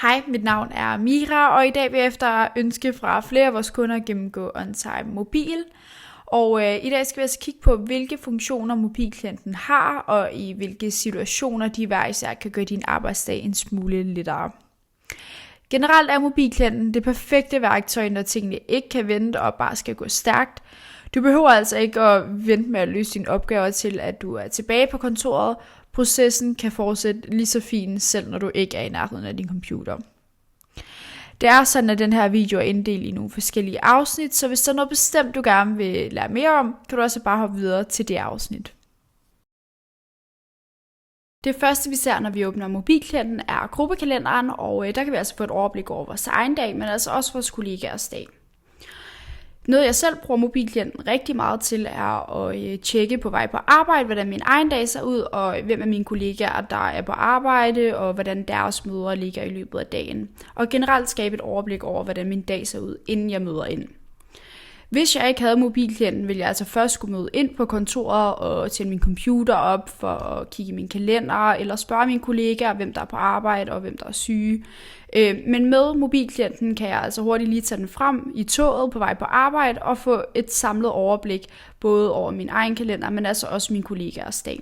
Hej, mit navn er Mira, og i dag vil jeg efter ønske fra flere af vores kunder gennemgå OnTime Mobil. Og i dag skal vi altså kigge på, hvilke funktioner mobilklienten har, og i hvilke situationer de hver især kan gøre din arbejdsdag en smule lettere. Generelt er mobilklienten det perfekte værktøj, når tingene ikke kan vente og bare skal gå stærkt. Du behøver altså ikke at vente med at løse dine opgaver til, at du er tilbage på kontoret. Processen kan fortsætte lige så fint, selv når du ikke er i nærheden af din computer. Det er sådan, at den her video er inddelt i nogle forskellige afsnit, så hvis der er noget bestemt, du gerne vil lære mere om, kan du også bare hoppe videre til det afsnit. Det første, vi ser, når vi åbner mobilklienten, er gruppekalenderen, og der kan vi altså få et overblik over vores egen dag, men altså også vores kollegaers dag. Noget, jeg selv bruger mobilklienten rigtig meget til, er at tjekke på vej på arbejde, hvordan min egen dag ser ud, og hvem af mine kollegaer, der er på arbejde, og hvordan deres møder ligger i løbet af dagen. Og generelt skabe et overblik over, hvordan min dag ser ud, inden jeg møder ind. Hvis jeg ikke havde mobilklienten, ville jeg altså først skulle møde ind på kontoret og tænde min computer op for at kigge i min kalender, eller spørge mine kollegaer, hvem der er på arbejde og hvem der er syge. Men med mobilklienten kan jeg altså hurtigt lige tage den frem i toget på vej på arbejde og få et samlet overblik både over min egen kalender, men altså også mine kollegaers dag.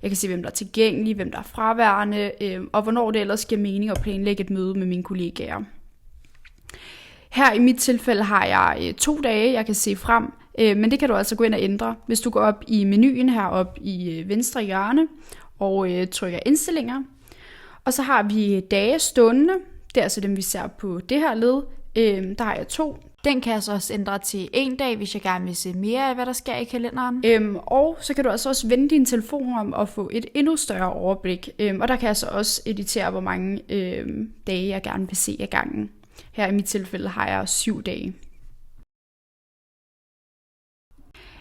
Jeg kan se, hvem der er tilgængelig, hvem der er fraværende, og hvornår det ellers giver mening at planlægge et møde med mine kollegaer. Her i mit tilfælde har jeg 2 dage, jeg kan se frem, men det kan du altså gå ind og ændre, hvis du går op i menuen heroppe i venstre hjørne og trykker indstillinger. Og så har vi dage stående, det er altså dem, vi ser på det her led. Der har jeg 2. Den kan jeg så også ændre til 1 dag, hvis jeg gerne vil se mere af, hvad der sker i kalenderen. Og så kan du altså også vende din telefon om at få et endnu større overblik. Og der kan jeg så også editere, hvor mange dage jeg gerne vil se af gangen. Her i mit tilfælde har jeg 7 dage.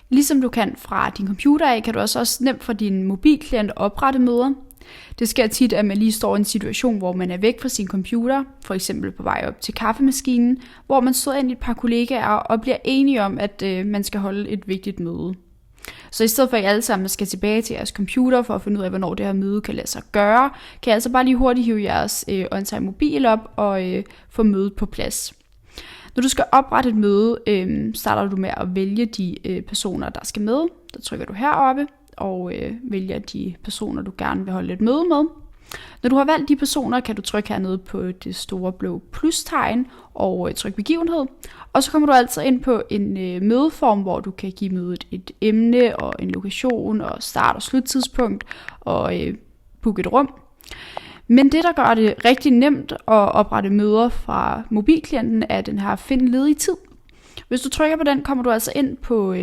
Ligesom du kan fra din computer af, kan du også nemt fra din mobilklient oprette møder. Det sker tit, at man lige står i en situation, hvor man er væk fra sin computer, for eksempel på vej op til kaffemaskinen, hvor man står ind i et par kollegaer og bliver enige om, at man skal holde et vigtigt møde. Så i stedet for at I alle sammen skal tilbage til jeres computer for at finde ud af, hvornår det her møde kan lade sig gøre, kan I altså bare lige hurtigt hive jeres OnTime Mobil op og få mødet på plads. Når du skal oprette et møde, starter du med at vælge de personer, der skal med. Der trykker du heroppe og vælger de personer, du gerne vil holde et møde med. Når du har valgt de personer, kan du trykke hernede på det store blå plus-tegn og trykke begivenhed. Og så kommer du altså ind på en mødeform, hvor du kan give mødet et emne og en lokation og start- og sluttidspunkt og booke et rum. Men det, der gør det rigtig nemt at oprette møder fra mobilklienten, er den her find ledig tid. Hvis du trykker på den, kommer du altså ind på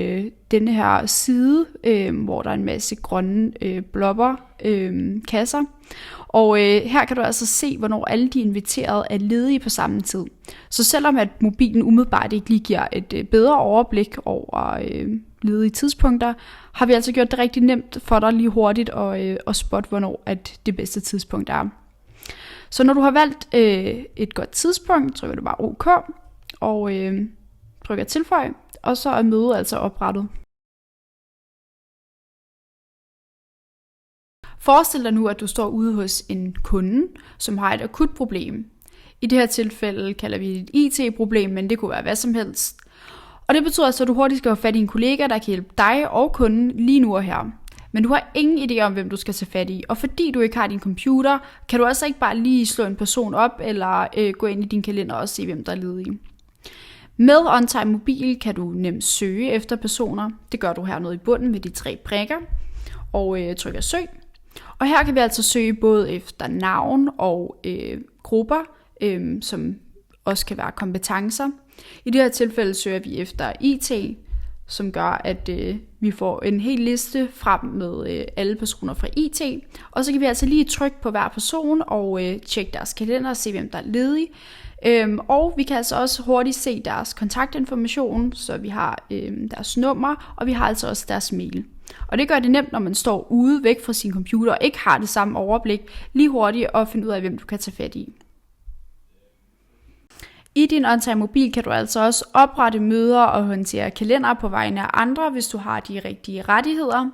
denne her side, hvor der er en masse grønne blobber, kasser. Og her kan du altså se, hvornår alle de inviterede er ledige på samme tid. Så selvom at mobilen umiddelbart ikke lige giver et bedre overblik over ledige tidspunkter, har vi altså gjort det rigtig nemt for dig lige hurtigt at spotte, hvornår at det bedste tidspunkt er. Så når du har valgt et godt tidspunkt, trykker du bare OK og trykker tilføj, og så er mødet altså oprettet. Forestil dig nu, at du står ude hos en kunde, som har et akut problem. I det her tilfælde kalder vi det et IT-problem, men det kunne være hvad som helst. Og det betyder altså, at du hurtigt skal have fat i en kollega, der kan hjælpe dig og kunden lige nu og her. Men du har ingen idé om, hvem du skal tage fat i. Og fordi du ikke har din computer, kan du altså ikke bare lige slå en person op, eller gå ind i din kalender og se, hvem der er ledig. Med OnTime Mobil kan du nemt søge efter personer. Det gør du hernede i bunden med de 3 prikker, og trykker søg. Og her kan vi altså søge både efter navn og grupper, som også kan være kompetencer. I det her tilfælde søger vi efter IT, som gør, at vi får en hel liste frem med alle personer fra IT. Og så kan vi altså lige trykke på hver person og tjekke deres kalender og se, hvem der er ledig. Og vi kan altså også hurtigt se deres kontaktinformation, så vi har deres nummer, og vi har altså også deres mail. Og det gør det nemt, når man står ude væk fra sin computer og ikke har det samme overblik, lige hurtigt at finde ud af, hvem du kan tage fat i. I din OnTime Mobil kan du altså også oprette møder og håndtere kalender på vegne af andre, hvis du har de rigtige rettigheder.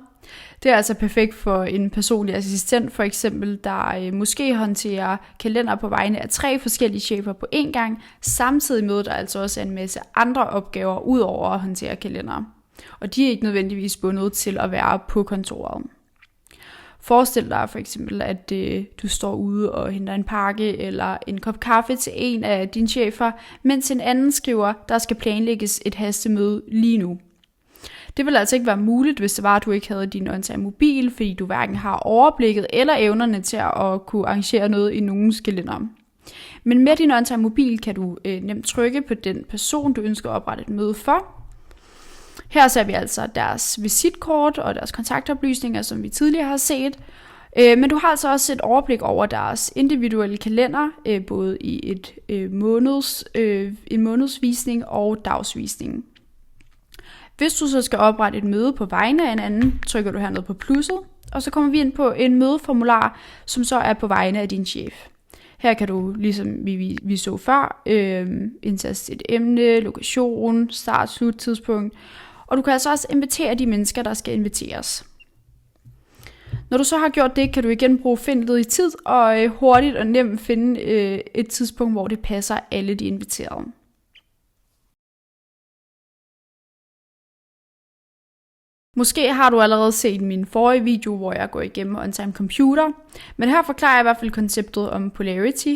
Det er altså perfekt for en personlig assistent, for eksempel, der måske håndterer kalender på vegne af 3 forskellige chefer på én gang, samtidig med, at der altså også er en masse andre opgaver, ud over at håndtere kalender. Og de er ikke nødvendigvis bundet til at være på kontoret. Forestil dig for eksempel, at du står ude og henter en pakke eller en kop kaffe til en af dine chefer, mens en anden skriver, der skal planlægges et hastemøde lige nu. Det vil altså ikke være muligt, hvis det var, at du ikke havde din on-time mobil, fordi du hverken har overblikket eller evnerne til at kunne arrangere noget i nogens kalender. Men med din on-time mobil kan du nemt trykke på den person, du ønsker at oprette et møde for. Her ser vi altså deres visitkort og deres kontaktoplysninger, som vi tidligere har set. Men du har altså også et overblik over deres individuelle kalender, både i en månedsvisning og dagsvisning. Hvis du så skal oprette et møde på vegne af en anden, trykker du hernede på plusset, og så kommer vi ind på en mødeformular, som så er på vegne af din chef. Her kan du, ligesom vi så før, indtaste et emne, lokation, start, slut, tidspunkt, og du kan altså også invitere de mennesker, der skal inviteres. Når du så har gjort det, kan du igen bruge find i tid og hurtigt og nemt finde et tidspunkt, hvor det passer alle de inviterede. Måske har du allerede set min forrige video, hvor jeg går igennem on-time computer, men her forklarer jeg i hvert fald konceptet om polarity,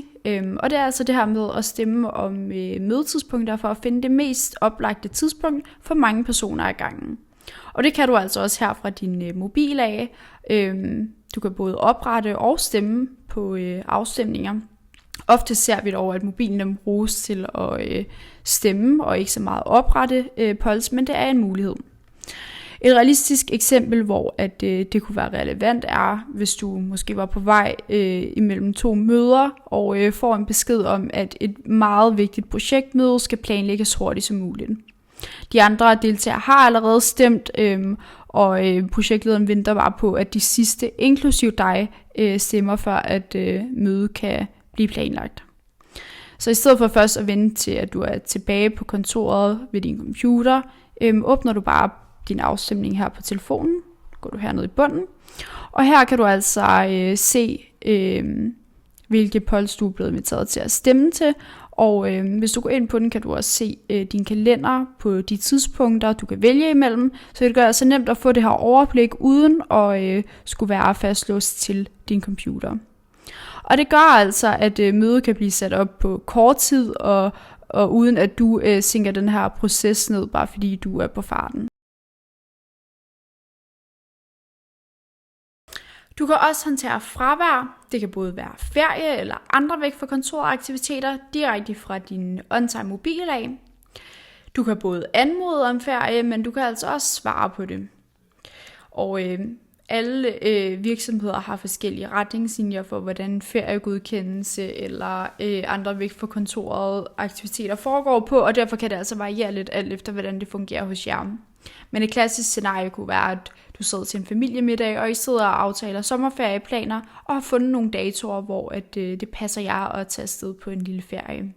og det er altså det her med at stemme om mødetidspunkter for at finde det mest oplagte tidspunkt for mange personer ad gangen. Og det kan du altså også her fra din mobil af. Du kan både oprette og stemme på afstemninger. Ofte ser vi dog, at mobilen bruges til at stemme og ikke så meget oprette polls, men det er en mulighed. Et realistisk eksempel, hvor at det kunne være relevant, er, hvis du måske var på vej imellem 2 møder og får en besked om, at et meget vigtigt projektmøde skal planlægges hurtigt som muligt. De andre deltagere har allerede stemt, og projektlederen venter bare på, at de sidste, inklusiv dig, stemmer, før at mødet kan blive planlagt. Så i stedet for først at vente til, at du er tilbage på kontoret ved din computer, åbner du bare din afstemning her på telefonen. Går du hernede i bunden. Og her kan du altså se, hvilke polls du er blevet inviteret til at stemme til. Og hvis du går ind på den, kan du også se din kalender på de tidspunkter, du kan vælge imellem. Så det gør altså nemt at få det her overblik, uden at skulle være fastlåst til din computer. Og det gør altså, at mødet kan blive sat op på kort tid, og uden at du sænker den her proces ned, bare fordi du er på farten. Du kan også håndtere fravær. Det kan både være ferie eller andre væk fra kontoraktiviteter direkte fra din on-time mobil af. Du kan både anmode om ferie, men du kan altså også svare på det. Og alle virksomheder har forskellige retningslinjer for, hvordan feriegodkendelse eller andre væk fra kontoret aktiviteter foregår på, og derfor kan det altså variere lidt alt efter, hvordan det fungerer hos jer. Men et klassisk scenarie kunne være, at du sidder til en familiemiddag, og I sidder og aftaler sommerferieplaner, og har fundet nogle datoer, hvor det passer jer at tage afsted på en lille ferie.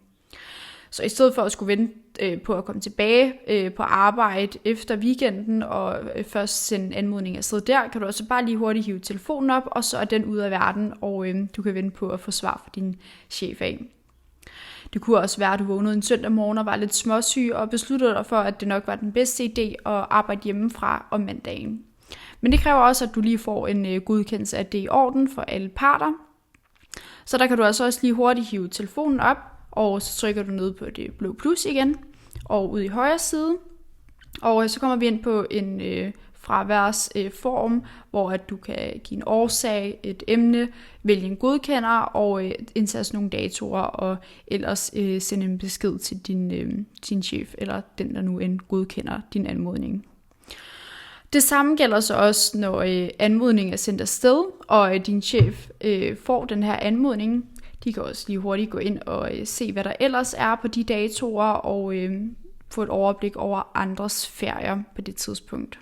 Så i stedet for at skulle vente på at komme tilbage på arbejde efter weekenden, og først sende anmodning afsted der, kan du også bare lige hurtigt hive telefonen op, og så er den ude af verden, og du kan vente på at få svar fra din chef af. Det kunne også være, at du vågnede en søndag morgen og var lidt småsyg, og besluttede dig for, at det nok var den bedste idé at arbejde hjemmefra om mandagen. Men det kræver også, at du lige får en godkendelse af det i orden for alle parter. Så der kan du altså også lige hurtigt hive telefonen op, og så trykker du ned på det blå plus igen, og ud i højre side. Og så kommer vi ind på en fraværsform, hvor at du kan give en årsag, et emne, vælge en godkender og indtaste nogle datoer, og ellers sende en besked til din chef, eller den, der nu end godkender din anmodning. Det samme gælder så også, når anmodningen er sendt afsted, og din chef får den her anmodning. De kan også lige hurtigt gå ind og se, hvad der ellers er på de datoer, og få et overblik over andres ferier på det tidspunkt.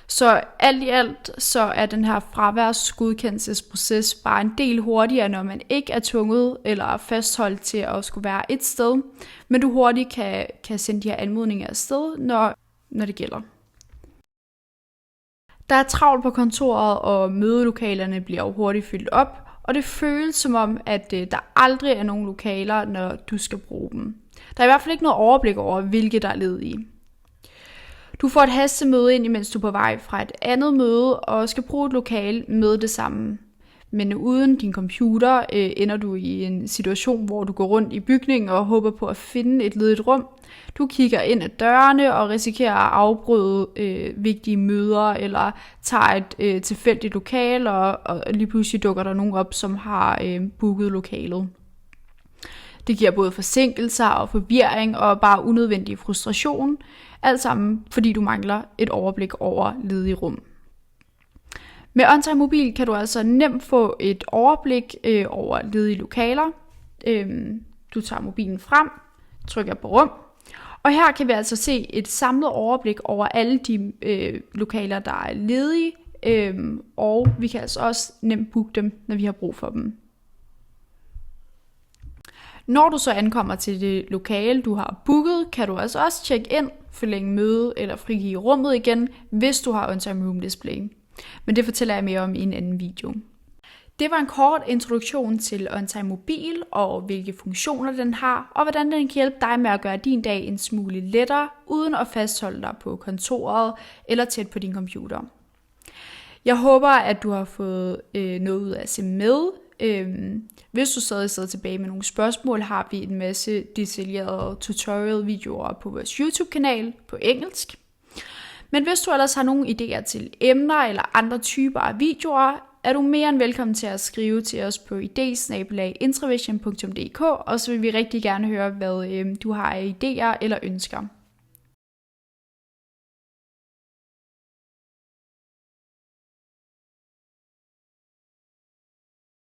Så alt i alt, så er den her fraværsgodkendelsesproces bare en del hurtigere, når man ikke er tvunget eller fastholdt til at skulle være et sted, men du hurtigt kan sende de her anmodninger afsted, når det gælder. Der er travlt på kontoret, og mødelokalerne bliver hurtigt fyldt op, og det føles som om, at der aldrig er nogen lokaler, når du skal bruge dem. Der er i hvert fald ikke noget overblik over, hvilke der er ledige. Du får et hastemøde ind, imens du er på vej fra et andet møde, og skal bruge et lokale med det samme. Men uden din computer ender du i en situation, hvor du går rundt i bygningen og håber på at finde et ledigt rum. Du kigger ind ad dørene og risikerer at afbryde vigtige møder, eller tager et tilfældigt lokale, og lige pludselig dukker der nogen op, som har booket lokalet. Det giver både forsinkelser og forvirring og bare unødvendig frustration, alt sammen fordi du mangler et overblik over ledige rum. Med OnTime Mobil kan du altså nemt få et overblik over ledige lokaler. Du tager mobilen frem, trykker på rum, og her kan vi altså se et samlet overblik over alle de lokaler, der er ledige, og vi kan altså også nemt booke dem, når vi har brug for dem. Når du så ankommer til det lokale, du har booket, kan du altså også tjekke ind, forlænge møde eller frigive rummet igen, hvis du har OnTime Room Display. Men det fortæller jeg mere om i en anden video. Det var en kort introduktion til OnTime Mobil og hvilke funktioner den har, og hvordan den kan hjælpe dig med at gøre din dag en smule lettere, uden at fastholde dig på kontoret eller tæt på din computer. Jeg håber, at du har fået noget ud af at se med. Hvis du stadig sidder tilbage med nogle spørgsmål, har vi en masse detaljerede tutorial-videoer på vores YouTube-kanal på engelsk. Men hvis du ellers har nogle idéer til emner eller andre typer af videoer, er du mere end velkommen til at skrive til os på idé@intravision.dk, og så vil vi rigtig gerne høre, hvad du har af idéer eller ønsker.